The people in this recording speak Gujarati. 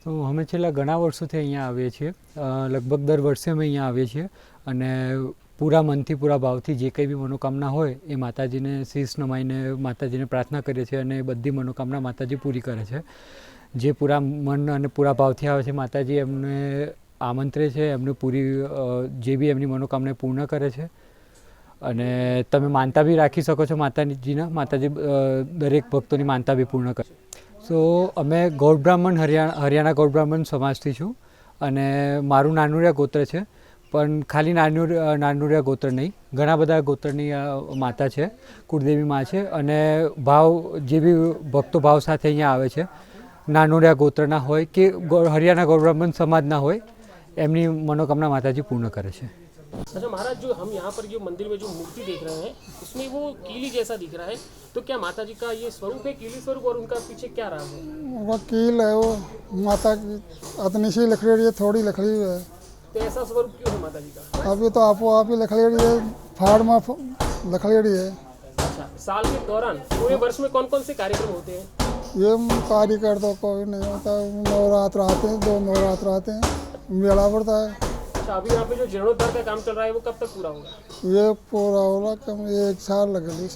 તો અમે છેલ્લા ઘણા વર્ષોથી અહીંયા આવીએ છીએ, લગભગ દર વર્ષે અમે અહીંયા આવીએ છીએ અને પૂરા મનથી પૂરા ભાવથી જે કંઈ બી મનોકામના હોય એ માતાજીને શીશ નમાઈને માતાજીને પ્રાર્થના કરીએ છીએ અને બધી મનોકામના માતાજી પૂરી કરે છે. જે પૂરા મન અને પૂરા ભાવથી આવે છે માતાજી એમને આમંત્રે છે, એમને પૂરી જે બી એમની મનોકામના પૂર્ણ કરે છે. અને તમે માનતા બી રાખી શકો છો માતાજીના, માતાજી દરેક ભક્તોની માનતા બી પૂર્ણ કરે. સો અમે ગૌડ બ્રાહ્મણ હરિયાણા ગૌડ બ્રાહ્મણ સમાજથી છું અને મારું નાનુરિયા ગોત્ર છે. પણ ખાલી નાનુરિયા ગોત્ર નહીં, ઘણા બધા ગોત્રની માતા છે, કુળદેવી માં છે. અને જે બી ભક્તો ભાવ સાથે અહીંયા આવે છે, નાનુરિયા ગોત્રના હોય કે હરિયાણા ગૌડ બ્રાહ્મણ સમાજના હોય, એમની मनोकामना माताजी पूर्ण करे छे. अच्छा महाराज, जो हम यहाँ पर जो मंदिर में जो मूर्ति देख रहे हैं उसमें वो कीली जैसा दिख रहा है, तो क्या माता जी का ये स्वरूप है, कीली स्वरूप, और उनका पीछे क्या राज है? वो कील है, वो माता की अतनी सी लकड़ी है, थोड़ी लकड़ी है. तो ऐसा स्वरूप क्यों है माता जी का? अभी तो आप ही लकड़ी है, फाड़ में लकड़ी है. अच्छा, साल के दौरान पूरे वर्ष में कौन कौन से कार्यक्रम होते हैं? ये कार्यक्रम तो कोई नहीं होता. नवरात्र आते हैं, 2 नवरात्र आते हैं, मेला पड़ता है. अच्छा, अभी यहाँ पे जो जीर्णोद्धार का काम चल रहा है वो कब तक पूरा होगा? ये पूरा होगा कम 1 साल लगेगा.